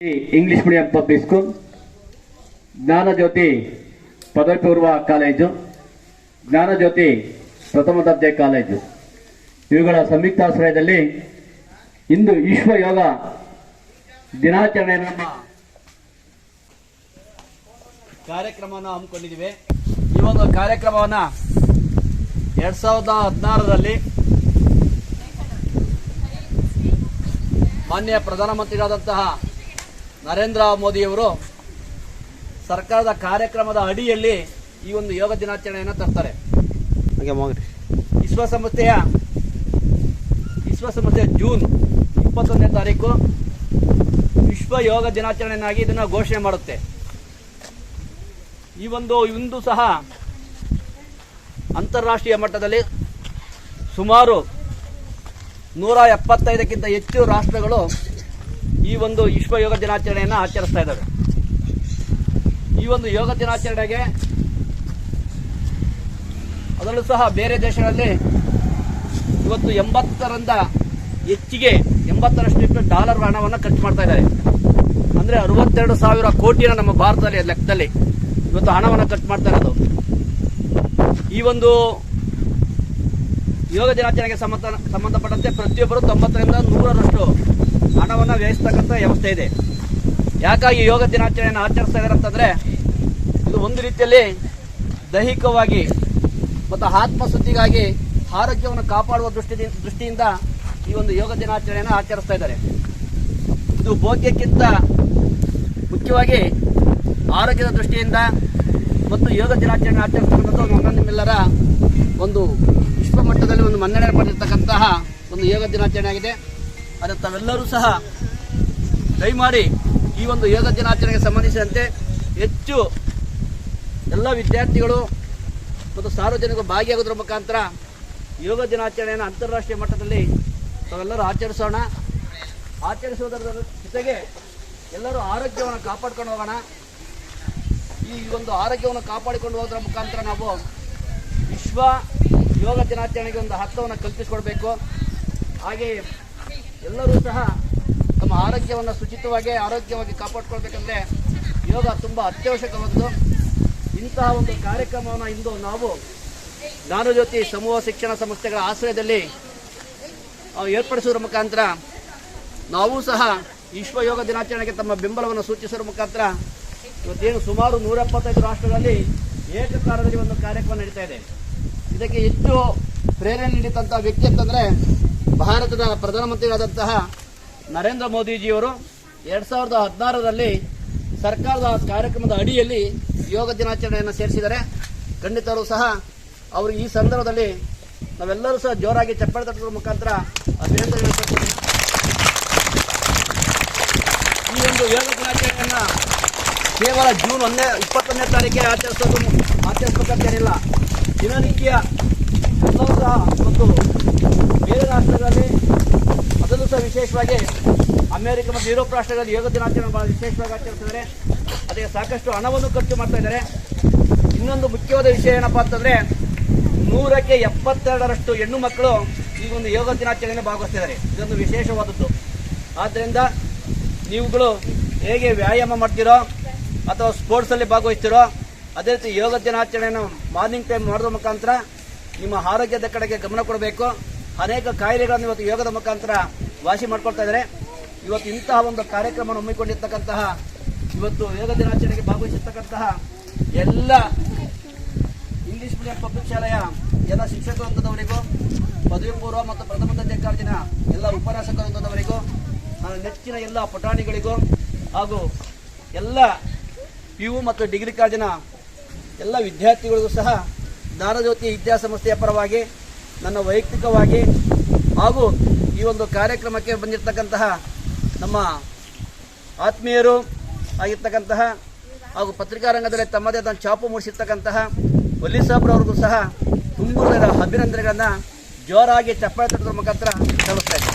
English medium public school, Jnanajyoti ಪದವಿ ಪೂರ್ವ college, Jnanajyoti ಪ್ರಥಮ ದರ್ಜೆ ಕಾಲೇಜು ಇವುಗಳ ಸಂಯುಕ್ತಾಶ್ರಯದಲ್ಲಿ ಇಂದು ವಿಶ್ವ ಯೋಗ ದಿನಾಚರಣೆ ನಮ್ಮ ಕಾರ್ಯಕ್ರಮವನ್ನು ಹಮ್ಮಿಕೊಂಡಿದ್ದೇವೆ. ಈ ಒಂದು ಕಾರ್ಯಕ್ರಮವನ್ನು 2016ರಲ್ಲಿ ಮಾನ್ಯ ಪ್ರಧಾನಮಂತ್ರಿಗಳಾದಂತಹ ನರೇಂದ್ರ ಮೋದಿಯವರು ಸರ್ಕಾರದ ಕಾರ್ಯಕ್ರಮದ ಅಡಿಯಲ್ಲಿ ಈ ಒಂದು ಯೋಗ ದಿನಾಚರಣೆಯನ್ನು ತರ್ತಾರೆ. ವಿಶ್ವಸಂಸ್ಥೆಯ ಜೂನ್ 21ನೇ ತಾರೀಕು ವಿಶ್ವ ಯೋಗ ದಿನಾಚರಣೆಯಾಗಿ ಇದನ್ನು ಘೋಷಣೆ ಮಾಡುತ್ತೆ. ಇಂದು ಸಹ ಅಂತಾರಾಷ್ಟ್ರೀಯ ಮಟ್ಟದಲ್ಲಿ ಸುಮಾರು 175ಕ್ಕಿಂತ ಹೆಚ್ಚು ರಾಷ್ಟ್ರಗಳು ಈ ಒಂದು ವಿಶ್ವ ಯೋಗ ದಿನಾಚರಣೆಯನ್ನು ಆಚರಿಸ್ತಾ ಇದ್ದಾವೆ. ಈ ಒಂದು ಯೋಗ ದಿನಾಚರಣೆಗೆ ಅದರಲ್ಲೂ ಸಹ ಬೇರೆ ದೇಶಗಳಲ್ಲಿ ಇವತ್ತು 80ರಿಂದ ಹೆಚ್ಚಿಗೆ 80ರಷ್ಟು ಡಾಲರ್ ಹಣವನ್ನು ಖರ್ಚು ಮಾಡ್ತಾ ಇದ್ದಾರೆ. ಅಂದರೆ 62,000 ಕೋಟಿನ ನಮ್ಮ ಭಾರತದಲ್ಲಿ ಲೆಕ್ಕದಲ್ಲಿ ಇವತ್ತು ಹಣವನ್ನು ಖರ್ಚು ಮಾಡ್ತಾ ಇರೋದು. ಈ ಒಂದು ಯೋಗ ದಿನಾಚರಣೆಗೆ ಸಂಬಂಧಪಟ್ಟಂತೆ ಪ್ರತಿಯೊಬ್ಬರು 90ರಿಂದ 100ರಷ್ಟು ಹಣವನ್ನು ವ್ಯಯಿಸ್ತಕ್ಕಂಥ ವ್ಯವಸ್ಥೆ ಇದೆ. ಯಾಕಾಗಿ ಯೋಗ ದಿನಾಚರಣೆಯನ್ನು ಆಚರಿಸ್ತಾ ಇದ್ದಾರೆ ಅಂತಂದರೆ ಇದು ಒಂದು ರೀತಿಯಲ್ಲಿ ದೈಹಿಕವಾಗಿ ಮತ್ತು ಆತ್ಮಶುದ್ಧಿಗಾಗಿ ಆರೋಗ್ಯವನ್ನು ಕಾಪಾಡುವ ದೃಷ್ಟಿಯಿಂದ ಈ ಒಂದು ಯೋಗ ದಿನಾಚರಣೆಯನ್ನು ಆಚರಿಸ್ತಾ ಇದ್ದಾರೆ. ಇದು ಭೋಗ್ಯಕ್ಕಿಂತ ಮುಖ್ಯವಾಗಿ ಆರೋಗ್ಯದ ದೃಷ್ಟಿಯಿಂದ ಮತ್ತು ಯೋಗ ದಿನಾಚರಣೆ ಆಚರಿಸ್ತಕ್ಕಂಥದ್ದು ನಿಮ್ಮೆಲ್ಲರ ಒಂದು ವಿಶ್ವ ಮಟ್ಟದಲ್ಲಿ ಒಂದು ಮನ್ನಣೆ ಪಡೆದಿರ್ತಕ್ಕಂತಹ ಒಂದು ಯೋಗ ದಿನಾಚರಣೆ ಆಗಿದೆ. ಅದನ್ನು ತಾವೆಲ್ಲರೂ ಸಹ ದಯಮಾಡಿ ಈ ಒಂದು ಯೋಗ ದಿನಾಚರಣೆಗೆ ಸಂಬಂಧಿಸಿದಂತೆ ಹೆಚ್ಚು ಎಲ್ಲ ವಿದ್ಯಾರ್ಥಿಗಳು ಮತ್ತು ಸಾರ್ವಜನಿಕರು ಭಾಗಿಯಾಗೋದ್ರ ಮುಖಾಂತರ ಯೋಗ ದಿನಾಚರಣೆಯನ್ನು ಅಂತಾರಾಷ್ಟ್ರೀಯ ಮಟ್ಟದಲ್ಲಿ ತಾವೆಲ್ಲರೂ ಆಚರಿಸುವುದರ ಜೊತೆಗೆ ಎಲ್ಲರೂ ಆರೋಗ್ಯವನ್ನು ಕಾಪಾಡ್ಕೊಂಡು ಹೋಗೋಣ. ಈ ಒಂದು ಆರೋಗ್ಯವನ್ನು ಕಾಪಾಡಿಕೊಂಡು ಹೋಗೋದ್ರ ಮುಖಾಂತರ ನಾವು ವಿಶ್ವ ಯೋಗ ದಿನಾಚರಣೆಗೆ ಒಂದು ಅರ್ಥವನ್ನು ಕಲ್ಪಿಸಿಕೊಡ್ಬೇಕು. ಹಾಗೆ ಎಲ್ಲರೂ ಸಹ ತಮ್ಮ ಆರೋಗ್ಯವನ್ನು ಆರೋಗ್ಯವಾಗಿ ಕಾಪಾಡಿಕೊಳ್ಬೇಕಂದ್ರೆ ಯೋಗ ತುಂಬ ಅತ್ಯವಶ್ಯಕವಾದ್ದು. ಇಂತಹ ಒಂದು ಕಾರ್ಯಕ್ರಮವನ್ನು ಇಂದು ನಾವು ಜ್ಞಾನಜ್ಯೋತಿ ಸಮೂಹ ಶಿಕ್ಷಣ ಸಂಸ್ಥೆಗಳ ಆಶ್ರಯದಲ್ಲಿ ಏರ್ಪಡಿಸುವುದರ ಮುಖಾಂತರ ನಾವು ಸಹ ವಿಶ್ವ ಯೋಗ ದಿನಾಚರಣೆಗೆ ತಮ್ಮ ಬೆಂಬಲವನ್ನು ಸೂಚಿಸುವ ಮುಖಾಂತರ ಇವತ್ತೇನು ಸುಮಾರು 175 ರಾಷ್ಟ್ರಗಳಲ್ಲಿ ಏಕಕಾಲದಲ್ಲಿ ಒಂದು ಕಾರ್ಯಕ್ರಮ ನಡೀತಾ ಇದೆ. ಇದಕ್ಕೆ ಹೆಚ್ಚು ಪ್ರೇರಣೆ ನೀಡಿದಂತಹ ವ್ಯಕ್ತಿ ಅಂತಂದರೆ ಭಾರತದ ಪ್ರಧಾನಮಂತ್ರಿಗಳಾದಂತಹ ನರೇಂದ್ರ ಮೋದಿಜಿಯವರು 2016ರಲ್ಲಿ ಸರ್ಕಾರದ ಕಾರ್ಯಕ್ರಮದ ಅಡಿಯಲ್ಲಿ ಯೋಗ ದಿನಾಚರಣೆಯನ್ನು ಸೇರಿಸಿದ್ದಾರೆ. ಖಂಡಿತರು ಸಹ ಅವರು ಈ ಸಂದರ್ಭದಲ್ಲಿ ನಾವೆಲ್ಲರೂ ಸಹ ಜೋರಾಗಿ ಚಪ್ಪಾಳೆ ತಟ್ಟುವ ಮುಖಾಂತರ ಅಭಿನಂದನೆ ಹೇಳ್ಕೊಳ್ತೀವಿ. ಈ ಒಂದು ಯೋಗ ದಿನಾಚರಣೆಯನ್ನು ಕೇವಲ ಜೂನ್ 21ನೇ ತಾರೀಕಿಗೆ ಆಚರಿಸಬೇಕಂತೇನಿಲ್ಲ. ದಿನನಿತ್ಯ ಎಲ್ಲರೂ ಸಹ ಮತ್ತು ಬೇರೆ ರಾಷ್ಟ್ರಗಳಲ್ಲಿ ಅದರಲ್ಲೂ ಸಹ ವಿಶೇಷವಾಗಿ ಅಮೆರಿಕ ಮತ್ತು ಯುರೋಪ್ ರಾಷ್ಟ್ರಗಳಲ್ಲಿ ಯೋಗ ದಿನಾಚರಣೆ ಬಹಳ ವಿಶೇಷವಾಗಿ ಆಚರಿಸಿದ್ದಾರೆ. ಅದಕ್ಕೆ ಸಾಕಷ್ಟು ಹಣವನ್ನು ಖರ್ಚು ಮಾಡ್ತಾ ಇದ್ದಾರೆ. ಇನ್ನೊಂದು ಮುಖ್ಯವಾದ ವಿಷಯ ಏನಪ್ಪಾ ಅಂತಂದರೆ 100ಕ್ಕೆ 72ರಷ್ಟು ಹೆಣ್ಣು ಮಕ್ಕಳು ಈ ಒಂದು ಯೋಗ ದಿನಾಚರಣೆಯನ್ನು ಭಾಗವಹಿಸ್ತಿದ್ದಾರೆ. ಇದೊಂದು ವಿಶೇಷವಾದದ್ದು. ಆದ್ದರಿಂದ ನೀವುಗಳು ಹೇಗೆ ವ್ಯಾಯಾಮ ಮಾಡ್ತೀರೋ ಅಥವಾ ಸ್ಪೋರ್ಟ್ಸಲ್ಲಿ ಭಾಗವಹಿಸ್ತೀರೋ ಅದೇ ರೀತಿ ಯೋಗ ದಿನಾಚರಣೆಯನ್ನು ಮಾರ್ನಿಂಗ್ ಟೈಮ್ ಮಾಡೋದ್ರ ಮುಖಾಂತರ ನಿಮ್ಮ ಆರೋಗ್ಯದ ಕಡೆಗೆ ಗಮನ ಕೊಡಬೇಕು. ಅನೇಕ ಕಾಯಿಲೆಗಳನ್ನು ಇವತ್ತು ಯೋಗದ ಮುಖಾಂತರ ವಾಸಿ ಮಾಡ್ಕೊಳ್ತಾ ಇದ್ದಾರೆ. ಇವತ್ತು ಇಂತಹ ಒಂದು ಕಾರ್ಯಕ್ರಮವನ್ನು ಹಮ್ಮಿಕೊಂಡಿರ್ತಕ್ಕಂತಹ ಇವತ್ತು ಯೋಗ ದಿನಾಚರಣೆಗೆ ಭಾಗವಹಿಸಿರ್ತಕ್ಕಂತಹ ಎಲ್ಲ ಇಂಗ್ಲಿಷ್ ಮೀಡಿಯಂ ಪಬ್ಲಿಕ್ ಶಾಲೆಯ ಎಲ್ಲ ಶಿಕ್ಷಕ ವೃಂದದವರಿಗೂ, ಪದವಿ ಪೂರ್ವ ಮತ್ತು ಪ್ರಥಮ ದರ್ಜೆ ಕಾಲೇಜಿನ ಎಲ್ಲ ಉಪನ್ಯಾಸಕ ವೃಂದದವರಿಗೂ, ನನ್ನ ನೆಚ್ಚಿನ ಎಲ್ಲ ಪುಟಾಣಿಗಳಿಗೂ ಹಾಗೂ ಎಲ್ಲ PU ಮತ್ತು ಡಿಗ್ರಿ ಕಾಲೇಜಿನ ಎಲ್ಲ ವಿದ್ಯಾರ್ಥಿಗಳಿಗೂ ಸಹ ಜ್ಞಾನಜ್ಯೋತಿ ವಿದ್ಯಾಸಂಸ್ಥೆಯ ಪರವಾಗಿ ನನ್ನ ವೈಯಕ್ತಿಕವಾಗಿ ಹಾಗೂ ಈ ಒಂದು ಕಾರ್ಯಕ್ರಮಕ್ಕೆ ಬಂದಿರತಕ್ಕಂತಹ ನಮ್ಮ ಆತ್ಮೀಯರು ಆಗಿರ್ತಕ್ಕಂತಹ ಹಾಗೂ ಪತ್ರಿಕಾ ರಂಗದಲ್ಲಿ ತಮ್ಮದೇ ಆದ ಛಾಪು ಮೂಡಿಸಿರ್ತಕ್ಕಂತಹ ವಲಿ ಸಾಬ್ರವ್ರಿಗೂ ಸಹ ತುಂಬ ಅಭಿನಂದನೆಗಳನ್ನು ಜೋರಾಗಿ ಚಪ್ಪಾಳೆ ತಟ್ಟುವ ಮುಖಾಂತರ ಸಲ್ಲಿಸ್ತಾ ಇದ್ದಾರೆ.